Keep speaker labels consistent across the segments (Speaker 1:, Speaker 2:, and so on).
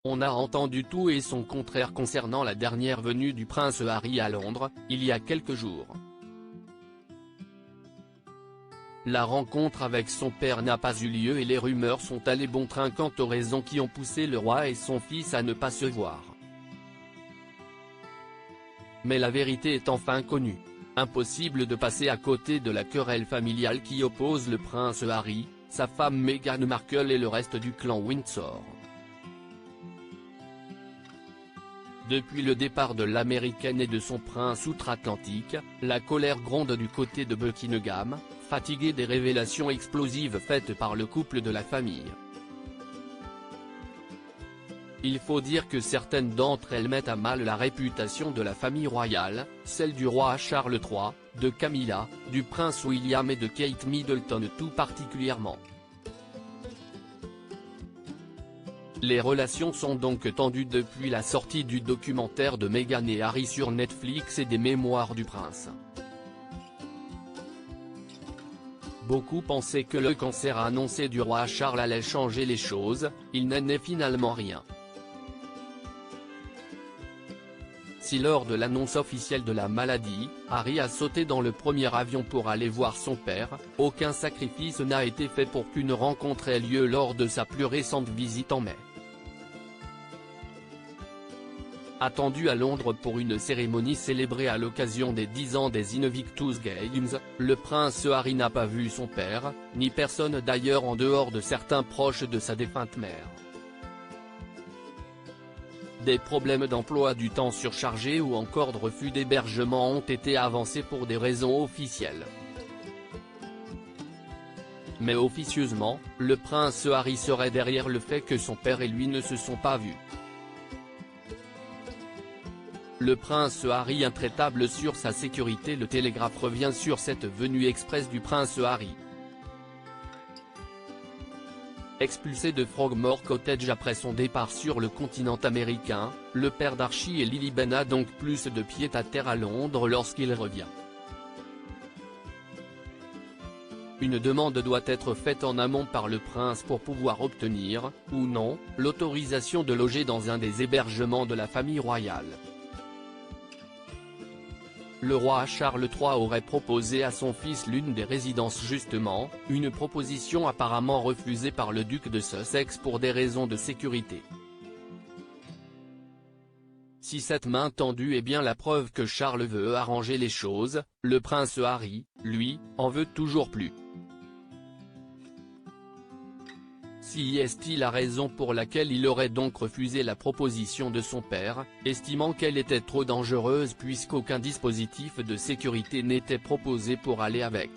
Speaker 1: On a entendu tout et son contraire concernant la dernière venue du prince Harry à Londres, il y a quelques jours. La rencontre avec son père n'a pas eu lieu et les rumeurs sont allées bon train quant aux raisons qui ont poussé le roi et son fils à ne pas se voir. Mais la vérité est enfin connue. Impossible de passer à côté de la querelle familiale qui oppose le prince Harry, sa femme Meghan Markle et le reste du clan Windsor. Depuis le départ de l'américaine et de son prince outre-Atlantique, la colère gronde du côté de Buckingham, fatigué des révélations explosives faites par le couple de la famille. Il faut dire que certaines d'entre elles mettent à mal la réputation de la famille royale, celle du roi Charles III, de Camilla, du prince William et de Kate Middleton tout particulièrement. Les relations sont donc tendues depuis la sortie du documentaire de Meghan et Harry sur Netflix et des mémoires du prince. Beaucoup pensaient que le cancer annoncé du roi Charles allait changer les choses, il n'en est finalement rien. Si lors de l'annonce officielle de la maladie, Harry a sauté dans le premier avion pour aller voir son père, aucun sacrifice n'a été fait pour qu'une rencontre ait lieu lors de sa plus récente visite en mai. Attendu à Londres pour une cérémonie célébrée à l'occasion des 10 ans des Invictus Games, le prince Harry n'a pas vu son père, ni personne d'ailleurs en dehors de certains proches de sa défunte mère. Des problèmes d'emploi du temps surchargé ou encore de refus d'hébergement ont été avancés pour des raisons officielles. Mais officieusement, le prince Harry serait derrière le fait que son père et lui ne se sont pas vus. Le prince Harry intraitable sur sa sécurité. Le Télégraphe revient sur cette venue express du prince Harry. Expulsé de Frogmore Cottage après son départ sur le continent américain, le père d'Archie et Lily Ben a donc plus de pied-à-terre à Londres lorsqu'il revient. Une demande doit être faite en amont par le prince pour pouvoir obtenir, ou non, l'autorisation de loger dans un des hébergements de la famille royale. Le roi Charles III aurait proposé à son fils l'une des résidences justement, une proposition apparemment refusée par le duc de Sussex pour des raisons de sécurité. Si cette main tendue est bien la preuve que Charles veut arranger les choses, le prince Harry, lui, en veut toujours plus. Si est-il la raison pour laquelle il aurait donc refusé la proposition de son père, estimant qu'elle était trop dangereuse puisqu'aucun dispositif de sécurité n'était proposé pour aller avec.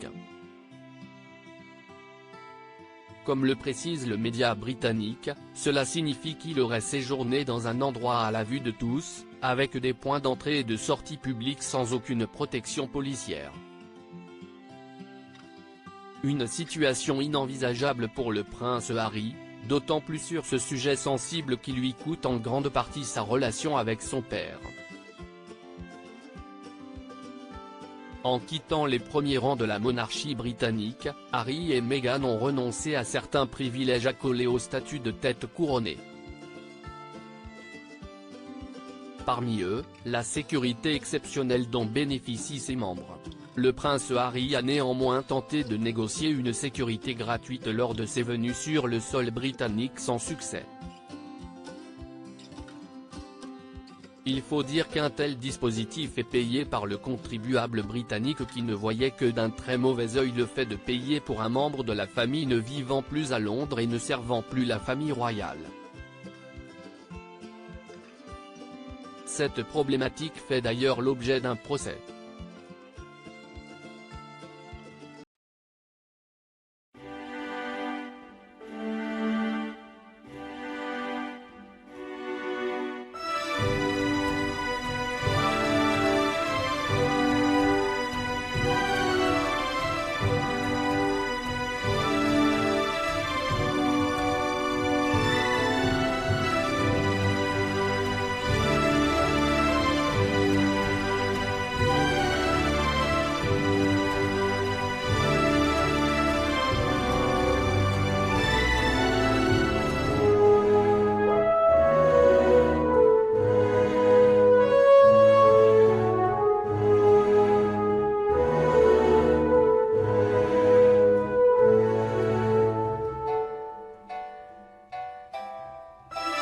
Speaker 1: Comme le précise le média britannique, cela signifie qu'il aurait séjourné dans un endroit à la vue de tous, avec des points d'entrée et de sortie publics sans aucune protection policière. Une situation inenvisageable pour le prince Harry, d'autant plus sur ce sujet sensible qui lui coûte en grande partie sa relation avec son père. En quittant les premiers rangs de la monarchie britannique, Harry et Meghan ont renoncé à certains privilèges accolés au statut de tête couronnée. Parmi eux, la sécurité exceptionnelle dont bénéficient ses membres. Le prince Harry a néanmoins tenté de négocier une sécurité gratuite lors de ses venues sur le sol britannique sans succès. Il faut dire qu'un tel dispositif est payé par le contribuable britannique qui ne voyait que d'un très mauvais œil le fait de payer pour un membre de la famille ne vivant plus à Londres et ne servant plus la famille royale. Cette problématique fait d'ailleurs l'objet d'un procès.